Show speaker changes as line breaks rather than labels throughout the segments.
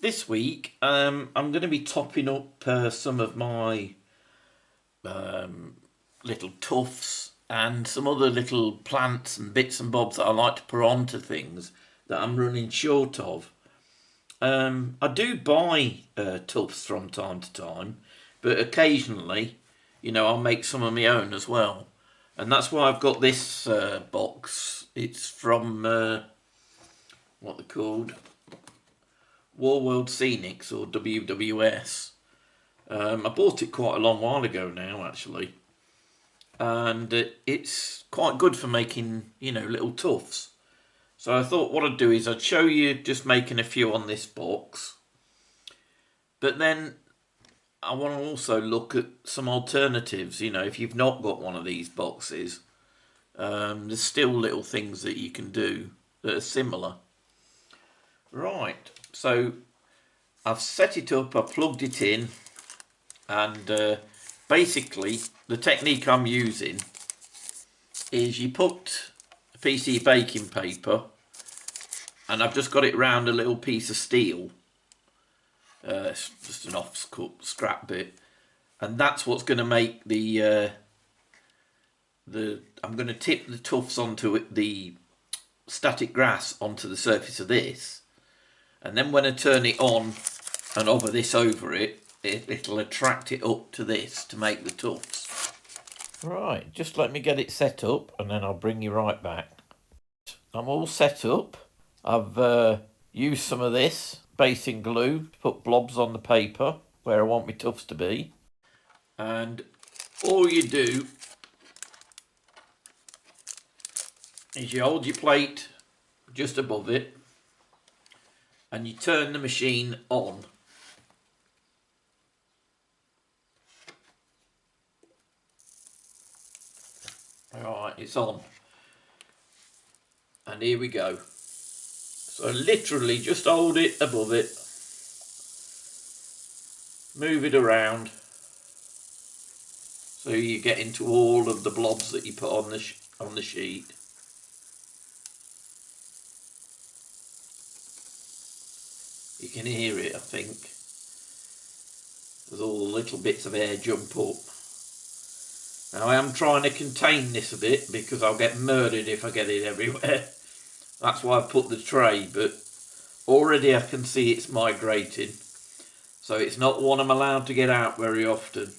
This week, I'm going to be topping up some of my little tufts and some other little plants and bits and bobs that I like to put onto things that I'm running short of. I do buy tufts from time to time, but occasionally, I'll make some of my own as well. And that's why I've got this box. It's from what they're called, War World Scenics or WWS. I bought it quite a long while ago now, actually, and it's quite good for making, little tufts. So I thought what I'd do is I'd show you just making a few on this box, but then I want to also look at some alternatives. If you've not got one of these boxes, there's still little things that you can do that are similar. Right, so I've set it up, I've plugged it in, and basically the technique I'm using is you put a piece of baking paper, and I've just got it round a little piece of steel, it's just an off-cut scrap bit, and that's what's going to make I'm going to tip the tufts onto it, the static grass onto the surface of this, and then when I turn it on and hover this over it, it'll attract it up to this to make the tufts. Right, just let me get it set up and then I'll bring you right back. I'm all set up. I've used some of this basing glue to put blobs on the paper where I want my tufts to be. And all you do is you hold your plate just above it and you turn the machine on. Alright, it's on. And here we go. So literally just hold it above it, move it around so you get into all of the blobs that you put on the sheet. You can hear it, I think. There's all the little bits of air jump up. Now I am trying to contain this a bit because I'll get murdered if I get it everywhere. That's why I've put the tray, but already I can see it's migrating. So it's not one I'm allowed to get out very often.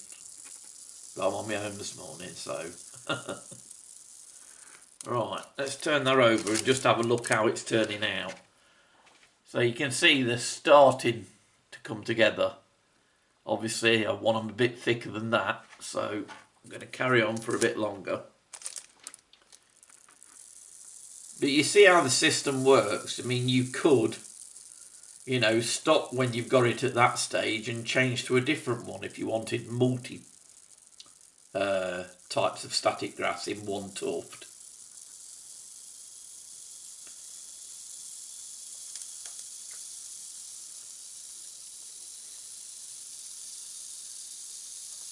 But I'm on my own this morning, so. Right, let's turn that over and just have a look how it's turning out. So you can see they're starting to come together. Obviously I want them a bit thicker than that, so I'm going to carry on for a bit longer. But you see how the system works. I mean, you could, stop when you've got it at that stage and change to a different one if you wanted multi types of static grass in one tuft.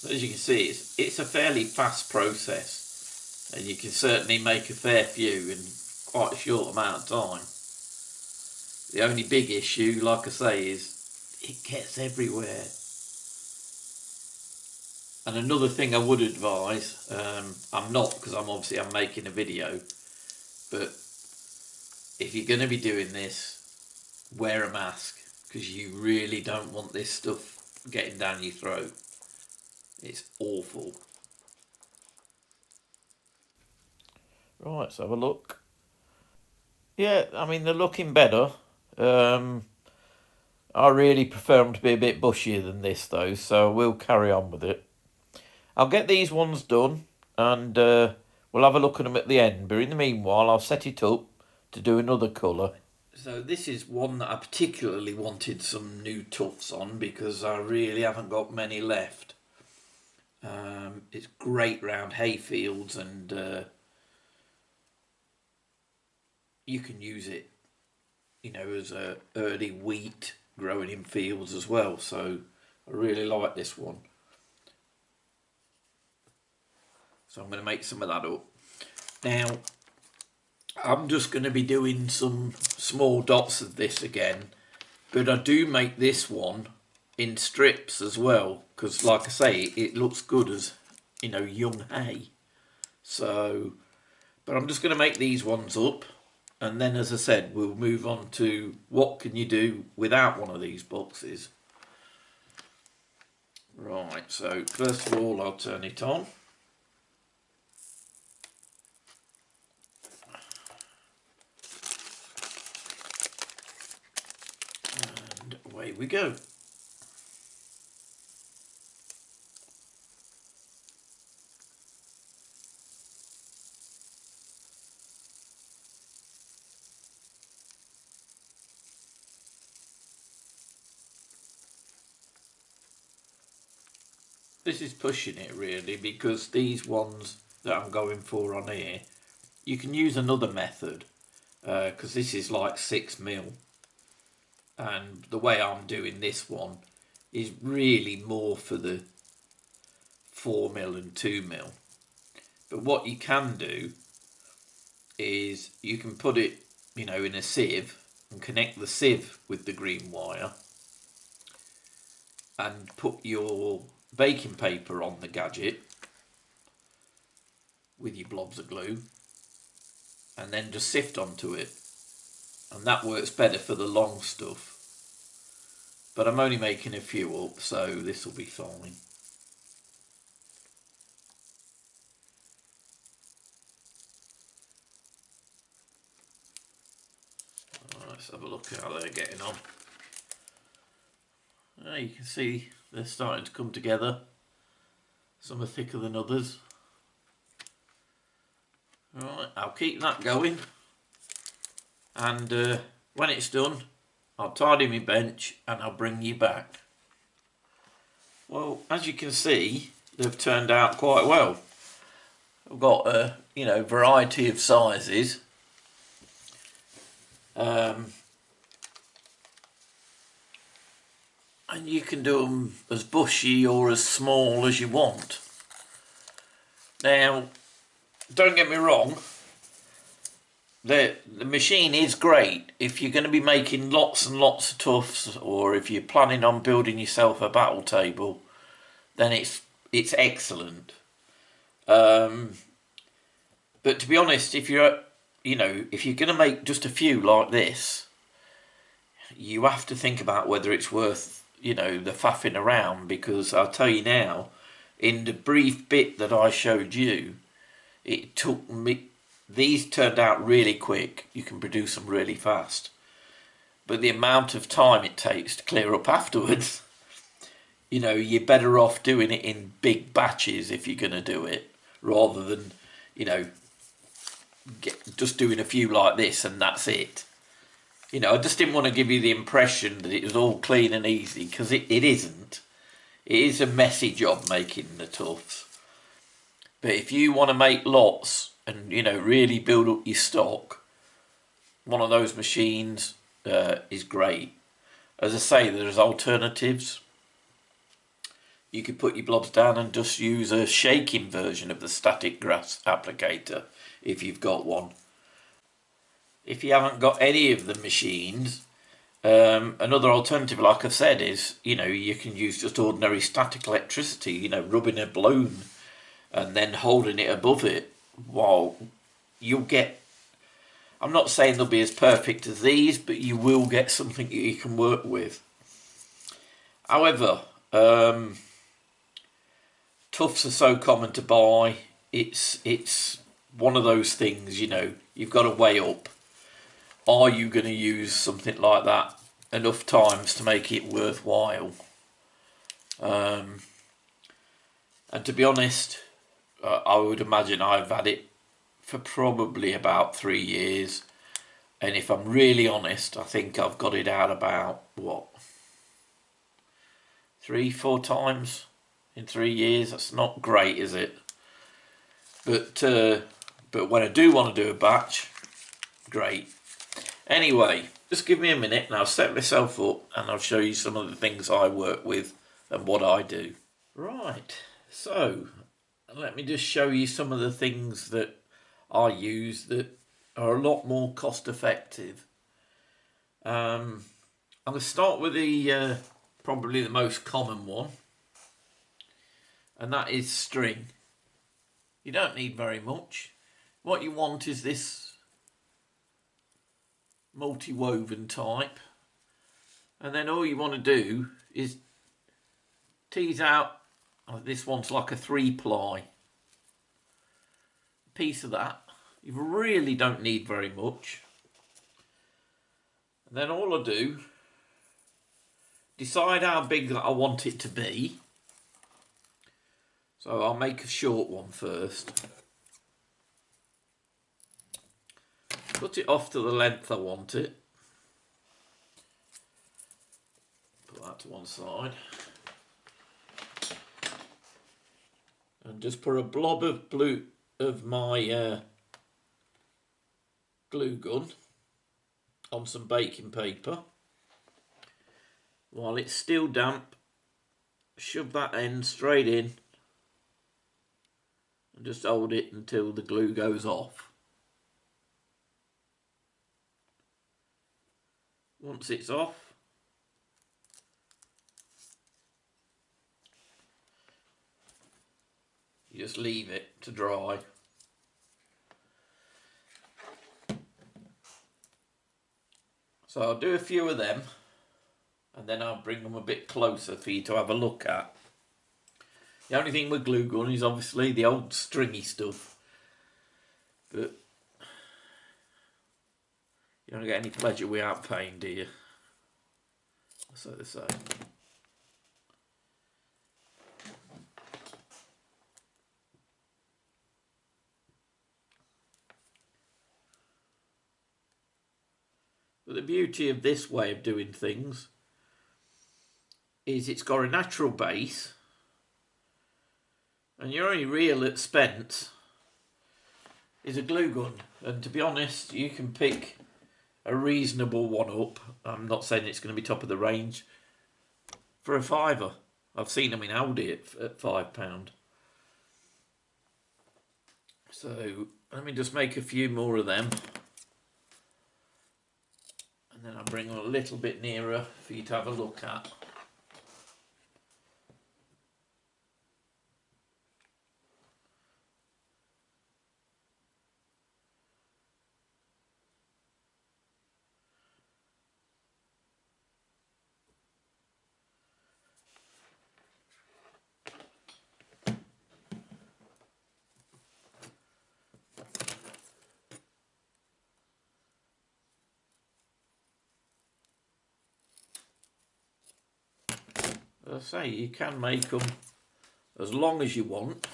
As you can see, it's a fairly fast process, and you can certainly make a fair few in quite a short amount of time. The only big issue, like I say, is it gets everywhere. And another thing I would advise, I'm not, because I'm making a video, but if you're going to be doing this, wear a mask, because you really don't want this stuff getting down your throat. It's awful. Right, let's have a look. Yeah, I mean, they're looking better. I really prefer them to be a bit bushier than this, though, so we'll carry on with it. I'll get these ones done, and we'll have a look at them at the end. But in the meanwhile, I'll set it up to do another colour. So this is one that I particularly wanted some new tufts on because I really haven't got many left. It's great round hay fields, and you can use it, as a early wheat growing in fields as well. So I really like this one. So I'm going to make some of that up. Now, I'm just going to be doing some small dots of this again But I do make this one in strips as well, because like I say, it looks good as, you know, young hay. So, but I'm just going to make these ones up, and then as I said, we'll move on to what can you do without one of these boxes. Right, so first of all I'll turn it on. And away we go. This is pushing it really, because these ones that I'm going for on here, you can use another method, because this is like 6mm, and the way I'm doing this one is really more for the 4mm and 2mm. But what you can do is you can put it, you know, in a sieve and connect the sieve with the green wire and put your baking paper on the gadget with your blobs of glue and then just sift onto it, and that works better for the long stuff. But I'm only making a few up, so this will be fine. Right, let's have a look at how they're getting on. You can see they're starting to come together. Some are thicker than others. Right, I'll keep that going, and when it's done I'll tidy my bench and I'll bring you back. Well, as you can see, they've turned out quite well. I've got a variety of sizes. And you can do them as bushy or as small as you want. Now, don't get me wrong, the machine is great if you're going to be making lots and lots of Tufts, or if you're planning on building yourself a battle table, then it's excellent. But to be honest, if you're going to make just a few like this, you have to think about whether it's worth, the faffing around, because I'll tell you now, in the brief bit that I showed you, it took me, these turned out really quick. You can produce them really fast. But the amount of time it takes to clear up afterwards, you're better off doing it in big batches if you're going to do it, rather than, just doing a few like this and that's it. I just didn't want to give you the impression that it was all clean and easy, because it isn't. It is a messy job making the Tufts. But if you want to make lots and, really build up your stock, one of those machines is great. As I say, there's alternatives. You could put your blobs down and just use a shaking version of the static grass applicator if you've got one. If you haven't got any of the machines, another alternative, like I've said, is, you can use just ordinary static electricity, rubbing a balloon and then holding it above it. While you'll get, I'm not saying they'll be as perfect as these, but you will get something that you can work with. However, Tufts are so common to buy, it's one of those things, you've got to weigh up. Are you going to use something like that enough times to make it worthwhile? And to be honest, I would imagine I've had it for probably about 3 years. And if I'm really honest, I think I've got it out about, 3-4 times in 3 years. That's not great, is it? But when I do want to do a batch, great. Anyway, just give me a minute and I'll set myself up and I'll show you some of the things I work with and what I do. Right, so let me just show you some of the things that I use that are a lot more cost effective. I I'm going to start with the probably the most common one, and that is string. You don't need very much. What you want is this multi-woven type, and then all you want to do is tease out, this one's like a 3-ply piece of that. You really don't need very much. And then all I do, decide how big that I want it to be. So I'll make a short one first. Cut it off to the length I want it. Put that to one side. And just put a blob of blue of my glue gun on some baking paper. While it's still damp, shove that end straight in and just hold it until the glue goes off. Once it's off, you just leave it to dry. So I'll do a few of them, and then I'll bring them a bit closer for you to have a look at. The only thing with glue gun is obviously the old stringy stuff, but you don't get any pleasure without pain, do you? So they say. But the beauty of this way of doing things is it's got a natural base, and your only real expense is a glue gun. And to be honest, you can pick a reasonable one up. I'm not saying it's going to be top of the range, for a £5. I've seen them in Aldi at £5. So let me just make a few more of them, and then I'll bring them a little bit nearer for you to have a look at. As I say, you can make them as long as you want.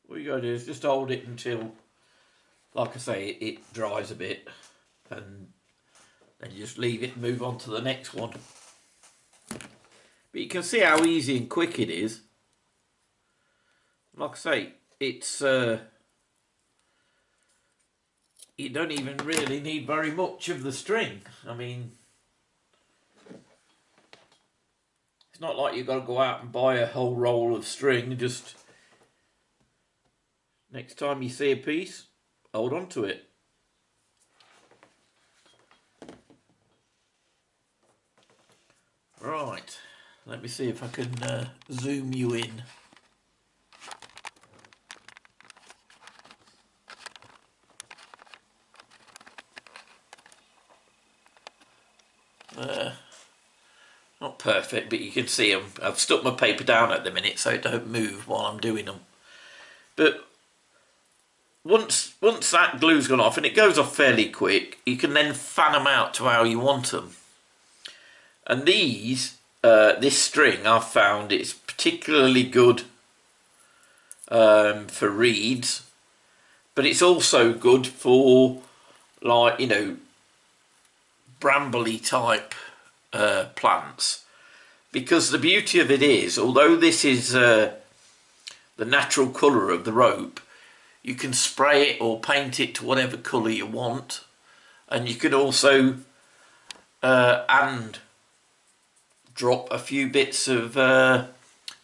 What you got to do is just hold it until, like I say, it dries a bit, and then you just leave it and move on to the next one. But you can see how easy and quick it is. Like I say, it's you don't even really need very much of the string. I mean, it's not like you've got to go out and buy a whole roll of string. Just next time you see a piece, hold on to it. Right, let me see if I can zoom you in. Not perfect, but you can see them. I've stuck my paper down at the minute so it don't move while I'm doing them. But once that glue's gone off, and it goes off fairly quick, you can then fan them out to how you want them. And these, this string, I've found it's particularly good for reeds, but it's also good for, like, you know, brambly type plants, because the beauty of it is, although this is the the natural colour of the rope, you can spray it or paint it to whatever colour you want, and you could also and drop a few bits of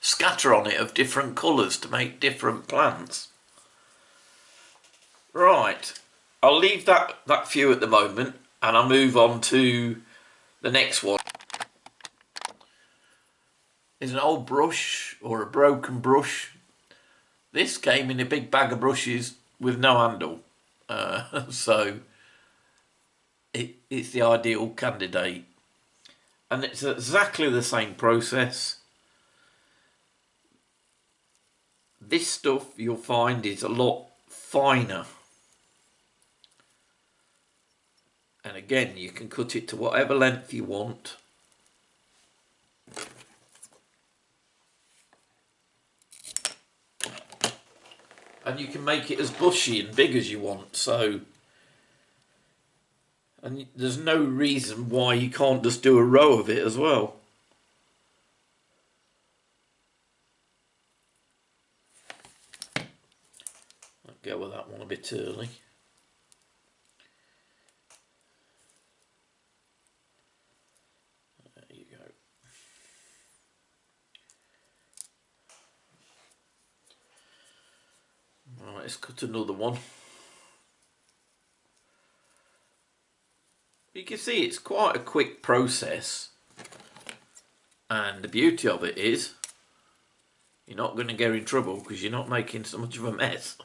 scatter on it of different colours to make different plants. Right, I'll leave that few at the moment, and I'll move on to the next one. Is an old brush or a broken brush. This came in a big bag of brushes with no handle, so it's the ideal candidate, and it's exactly the same process. This stuff you'll find is a lot finer, and again you can cut it to whatever length you want. And you can make it as bushy and big as you want, so, and there's no reason why you can't just do a row of it as well. I'll go with that one a bit early. There you go. Right, let's cut another one. You can see it's quite a quick process, and the beauty of it is you're not going to get in trouble because you're not making so much of a mess.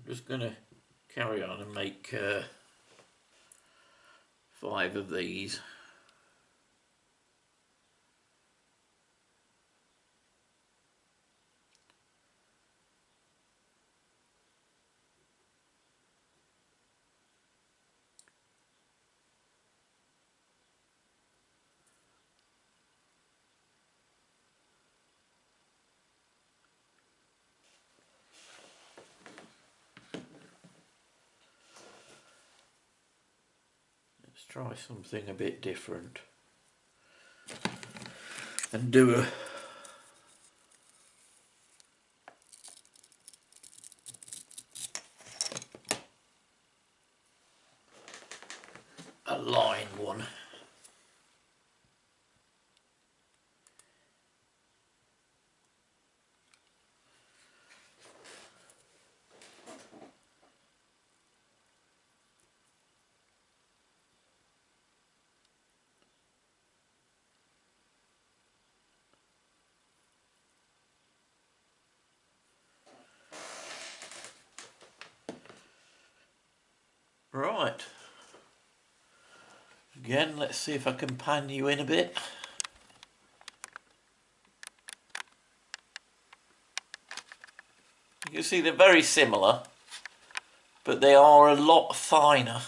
I'm just going to carry on and make 5 of these. Let's try something a bit different and do a line one. Right, again, let's see if I can pan you in a bit. You can see they're very similar, but they are a lot finer.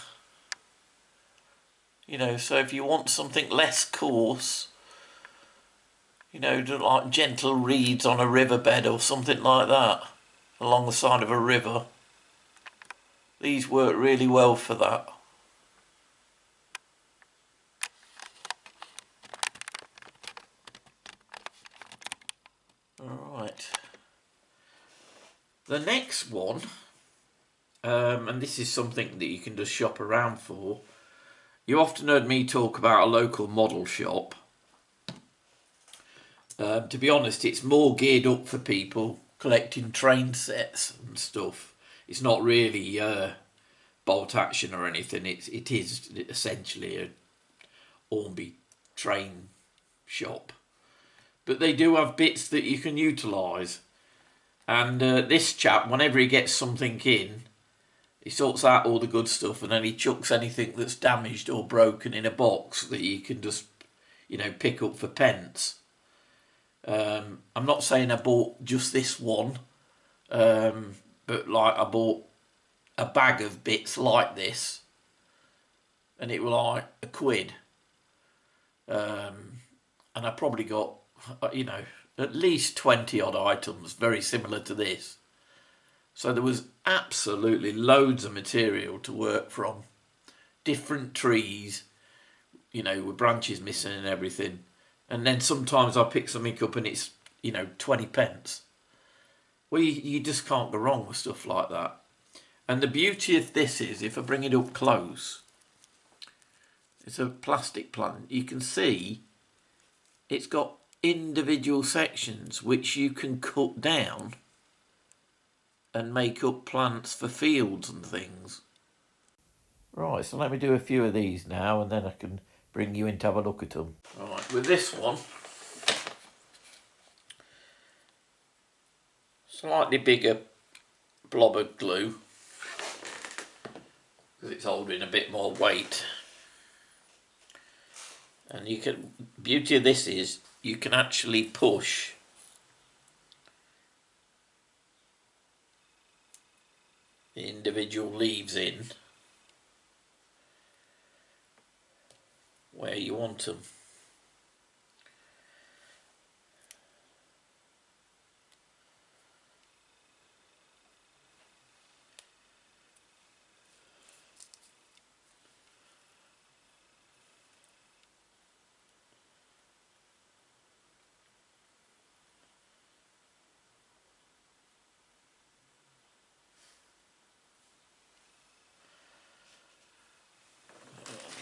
You know, so if you want something less coarse, you know, like gentle reeds on a riverbed or something like that, along the side of a river, these work really well for that. Alright. The next one, and this is something that you can just shop around for. You often heard me talk about a local model shop. To be honest, it's more geared up for people collecting train sets and stuff. It's not really bolt action or anything. It is essentially Hornby train shop. But they do have bits that you can utilise. And this chap, whenever he gets something in, he sorts out all the good stuff and then he chucks anything that's damaged or broken in a box that you can just, you know, pick up for pence. I'm not saying I bought just this one, but like I bought a bag of bits like this and it was like £1. And I probably got, you know, at least 20 odd items very similar to this. So there was absolutely loads of material to work from. Different trees, you know, with branches missing and everything. And then sometimes I pick something up and it's, you know, 20 pence. Well, you just can't go wrong with stuff like that. And the beauty of this is, if I bring it up close, it's a plastic plant. You can see it's got individual sections which you can cut down and make up plants for fields and things. Right, so let me do a few of these now and then I can bring you in to have a look at them. Right, with this one, slightly bigger blob of glue because it's holding a bit more weight. And you can, beauty of this is you can actually push the individual leaves in where you want them.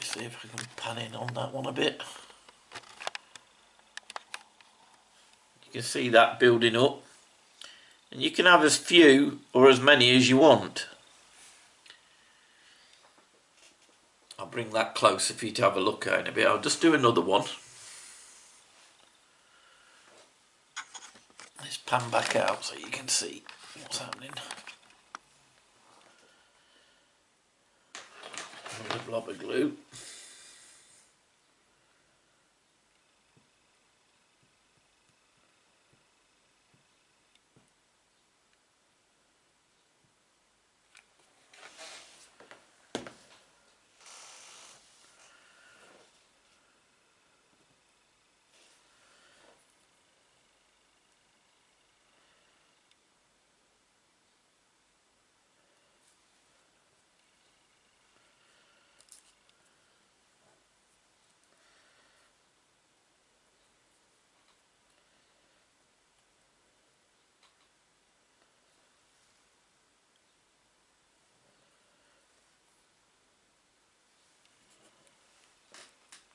See if I can pan in on that one a bit. You can see that building up, and you can have as few or as many as you want. I'll bring that closer for you to have a look at in a bit. I'll just do another one. Let's pan back out so you can see what's happening. Another blob of glue.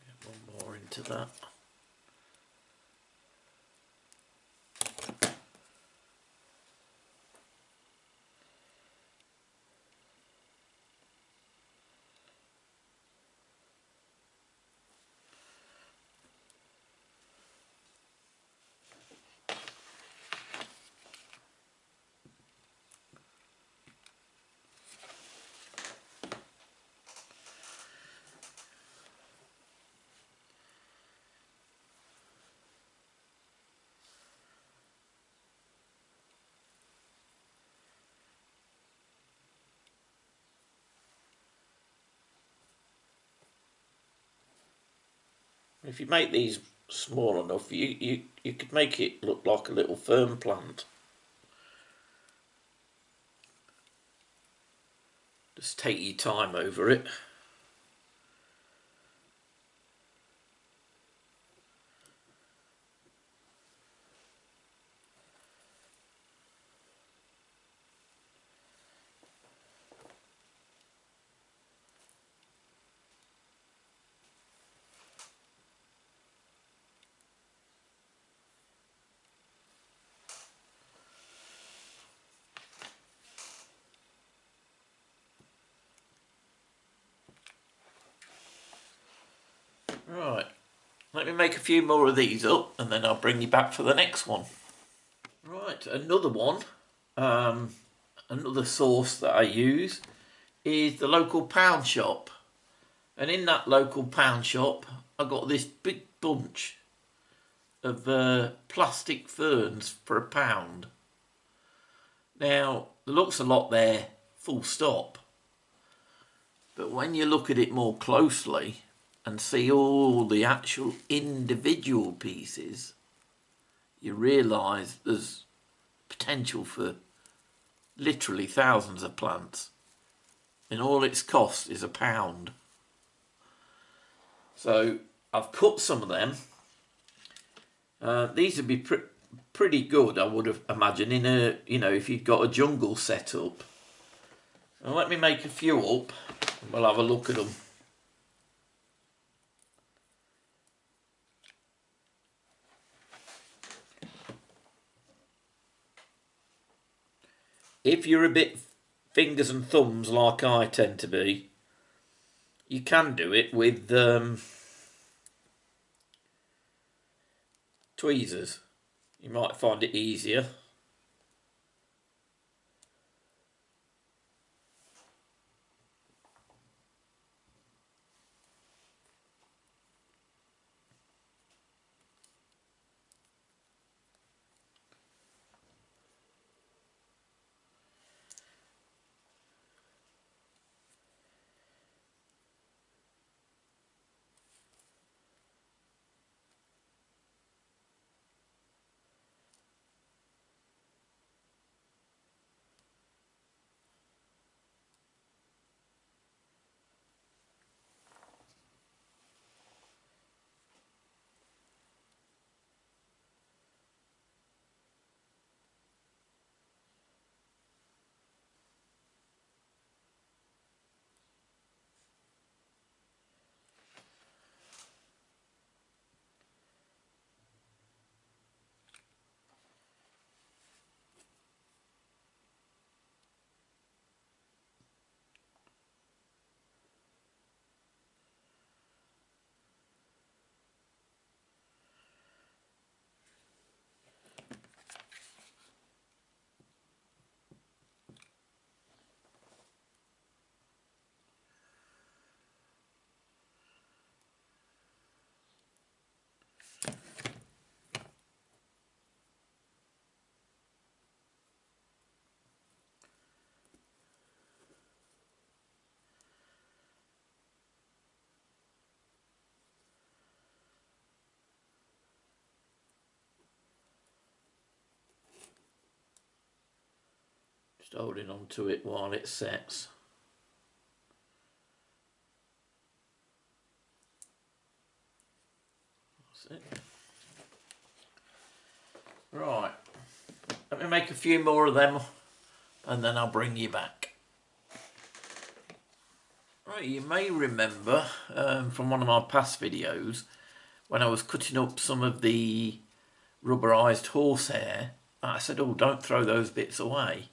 Get one more into that. If you make these small enough, you could make it look like a little fern plant. Just take your time over it. let me make a few more of these up and then I'll bring you back for the next one. Right, another one, another source that I use is the local pound shop. And in that local pound shop, I got this big bunch of plastic ferns for £1. Now, there looks a lot there, full stop. But when you look at it more closely and see all the actual individual pieces, you realise there's potential for literally thousands of plants. And all its cost is £1. So I've cut some of them. These would be pretty good, I would have imagined, in a, you know, if you've got a jungle set up. And let me make a few up and we'll have a look at them. If you're a bit fingers and thumbs like I tend to be, you can do it with tweezers. You might find it easier. Just holding on to it while it sets. That's it. Right, let me make a few more of them and then I'll bring you back. Right, you may remember from one of my past videos when I was cutting up some of the rubberized horsehair, I said, oh, don't throw those bits away.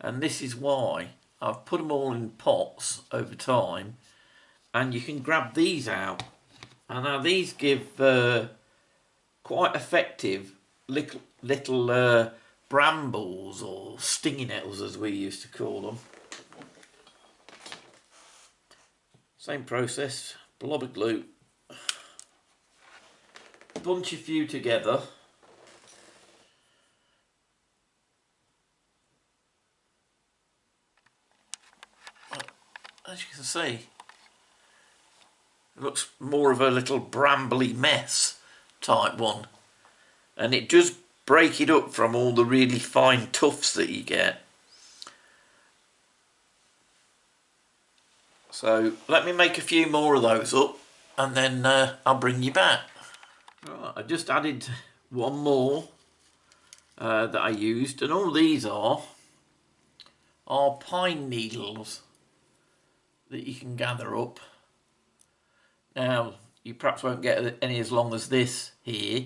And this is why I've put them all in pots over time, and you can grab these out. And now these give quite effective little brambles or stinging nettles, as we used to call them. Same process, blob of glue, bunch a few together. As you can see, it looks more of a little brambly mess type one, and it does break it up from all the really fine tufts that you get. So let me make a few more of those up and then I'll bring you back. Right, I just added one more that I used, and all these are pine needles that you can gather up. Now, you perhaps won't get any as long as this here.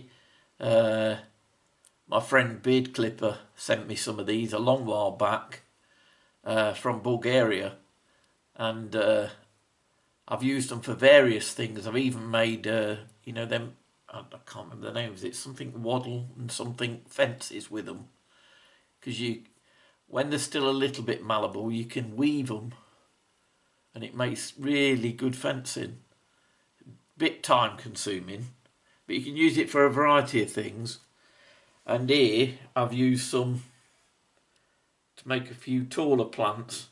My friend Beard Clipper sent me some of these a long while back from Bulgaria, and I've used them for various things. I've even made, you know, them, I can't remember the names, it's something waddle and something fences with them. Because when they're still a little bit malleable, you can weave them and it makes really good fencing. Bit time consuming, but you can use it for a variety of things. And here I've used some to make a few taller plants.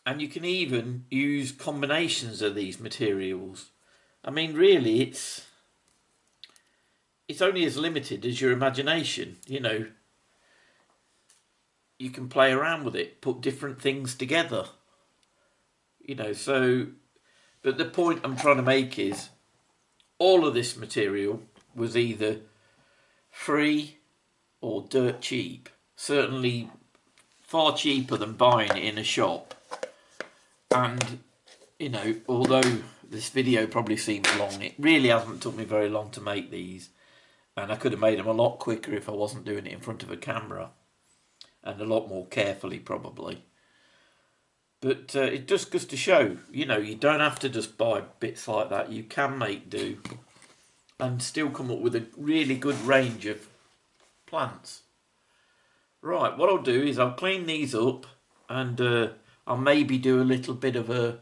And you can even use combinations of these materials. I mean, really, it's only as limited as your imagination. You know, you can play around with it, put different things together. You know, so, but the point I'm trying to make is all of this material was either free or dirt cheap. Certainly far cheaper than buying it in a shop. And, you know, although this video probably seems long, it really hasn't took me very long to make these. And I could have made them a lot quicker if I wasn't doing it in front of a camera. And a lot more carefully, probably. But it just goes to show, you know, you don't have to just buy bits like that. You can make do and still come up with a really good range of plants. Right, what I'll do is I'll clean these up and I'll maybe do a little bit of a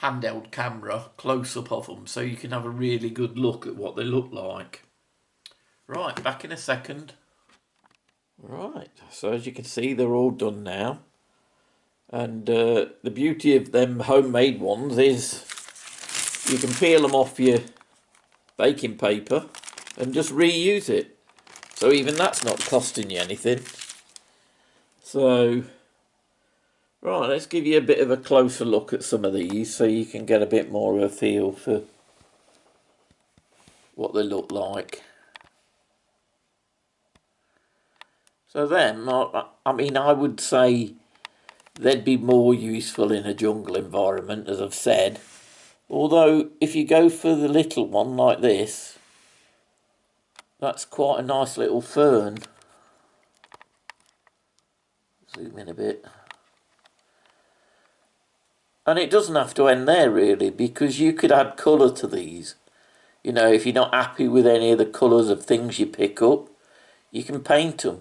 handheld camera close-up of them so you can have a really good look at what they look like. Right, back in a second. Right, so as you can see, they're all done now. And the beauty of them homemade ones is you can peel them off your baking paper and just reuse it. So even that's not costing you anything. So, right, let's give you a bit of a closer look at some of these so you can get a bit more of a feel for what they look like. So then, I mean, I would say they'd be more useful in a jungle environment, as I've said. Although, if you go for the little one like this, that's quite a nice little fern. Zoom in a bit. And it doesn't have to end there, really, because you could add colour to these. You know, if you're not happy with any of the colours of things you pick up, you can paint them.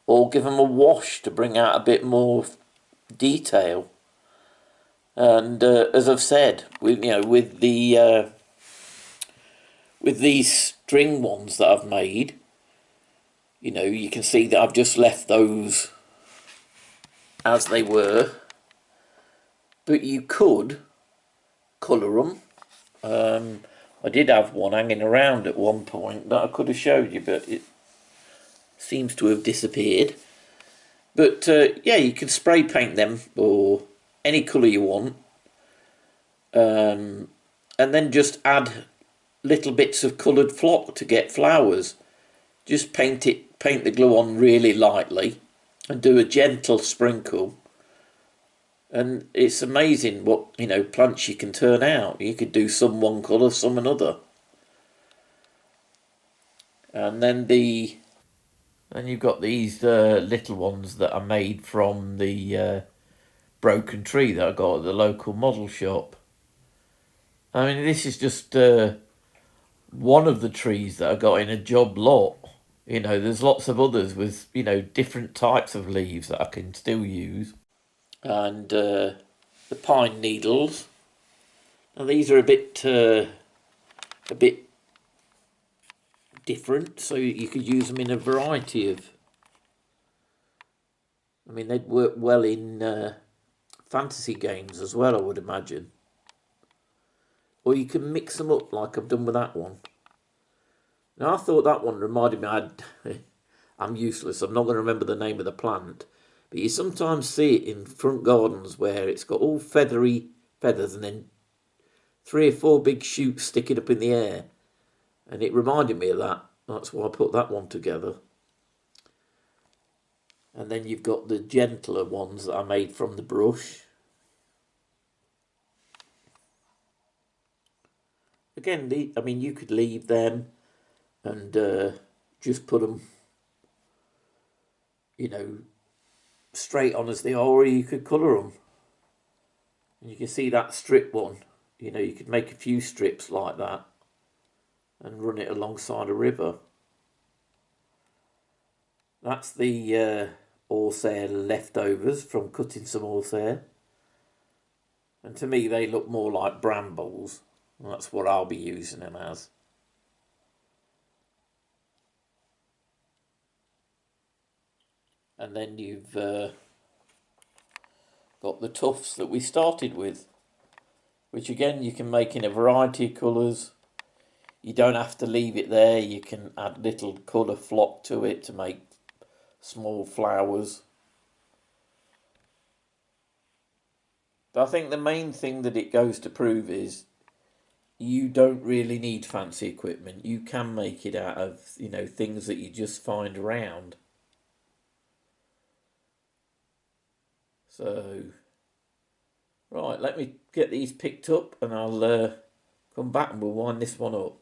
Or give them a wash to bring out a bit more detail. And as I've said, with these string ones that I've made, you know, you can see that I've just left those as they were. But you could colour them. I did have one hanging around at one point that I could have showed you, but it seems to have disappeared. But yeah, you can spray paint them or any colour you want, and then just add little bits of coloured flock to get flowers. Just paint the glue on really lightly and do a gentle sprinkle, and it's amazing what, you know, plants you can turn out. You could do some one colour, some another. And then you've got these little ones that are made from the broken tree that I got at the local model shop. I mean, this is just one of the trees that I got in a job lot. You know, there's lots of others with, you know, different types of leaves that I can still use. And the pine needles. Now these are a bit different, so you could use them in a variety of. I mean, they'd work well in fantasy games as well, I would imagine. Or you can mix them up like I've done with that one. Now I thought that one reminded me, I'm useless, I'm not going to remember the name of the plant, but you sometimes see it in front gardens where it's got all feathery feathers and then 3 or 4 big shoots sticking up in the air. And it reminded me of that. That's why I put that one together. And then you've got the gentler ones that I made from the brush. Again, I mean, you could leave them and just put them, you know, straight on as they are, or you could colour them. And you can see that strip one. You know, you could make a few strips like that and run it alongside a river. That's the horsehair leftovers from cutting some horsehair. And to me they look more like brambles. And that's what I'll be using them as. And then you've got the tufts that we started with, which again you can make in a variety of colours. You don't have to leave it there. You can add little colour flock to it to make small flowers. But I think the main thing that it goes to prove is you don't really need fancy equipment. You can make it out of, you know, things that you just find around. So, right, let me get these picked up and I'll come back and we'll wind this one up.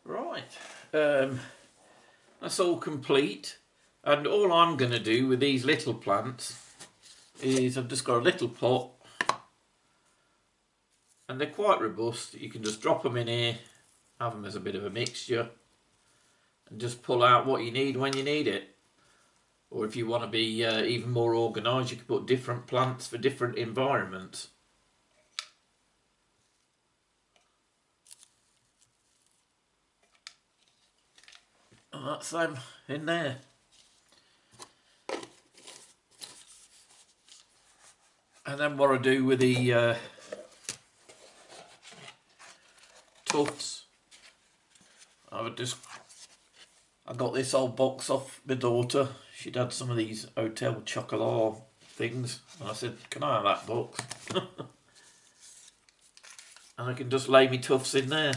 Right, that's all complete. And all I'm going to do with these little plants is I've just got a little pot. And they're quite robust. You can just drop them in here, have them as a bit of a mixture, and just pull out what you need when you need it. Or if you want to be even more organised, you can put different plants for different environments. And that's them in there. And then what I do with the tufts, I got this old box off my daughter. She'd had some of these Hotel Chocolat things, and I said, can I have that box? And I can just lay me tufts in there.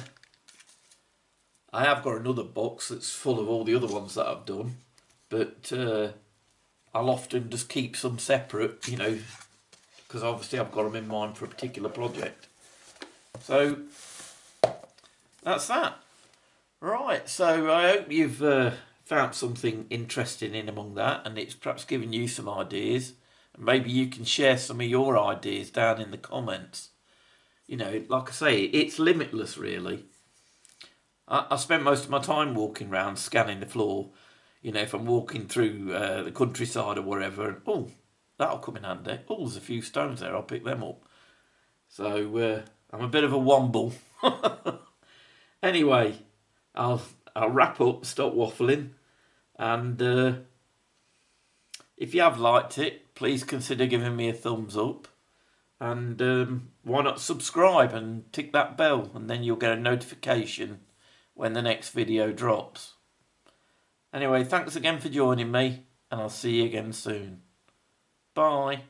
I have got another box that's full of all the other ones that I've done, but I'll often just keep some separate, you know, because obviously I've got them in mind for a particular project. So that's that. Right, so I hope you've found something interesting in among that, and it's perhaps given you some ideas. Maybe you can share some of your ideas down in the comments. You know, like I say, it's limitless really. I spend most of my time walking around scanning the floor. You know, if I'm walking through the countryside or wherever, and oh, that'll come in handy. Oh, there's a few stones there, I'll pick them up. So I'm a bit of a womble. Anyway, I'll wrap up, stop waffling, and if you have liked it, please consider giving me a thumbs up, and why not subscribe and tick that bell, and then you'll get a notification when the next video drops. Anyway, thanks again for joining me, and I'll see you again soon. Bye.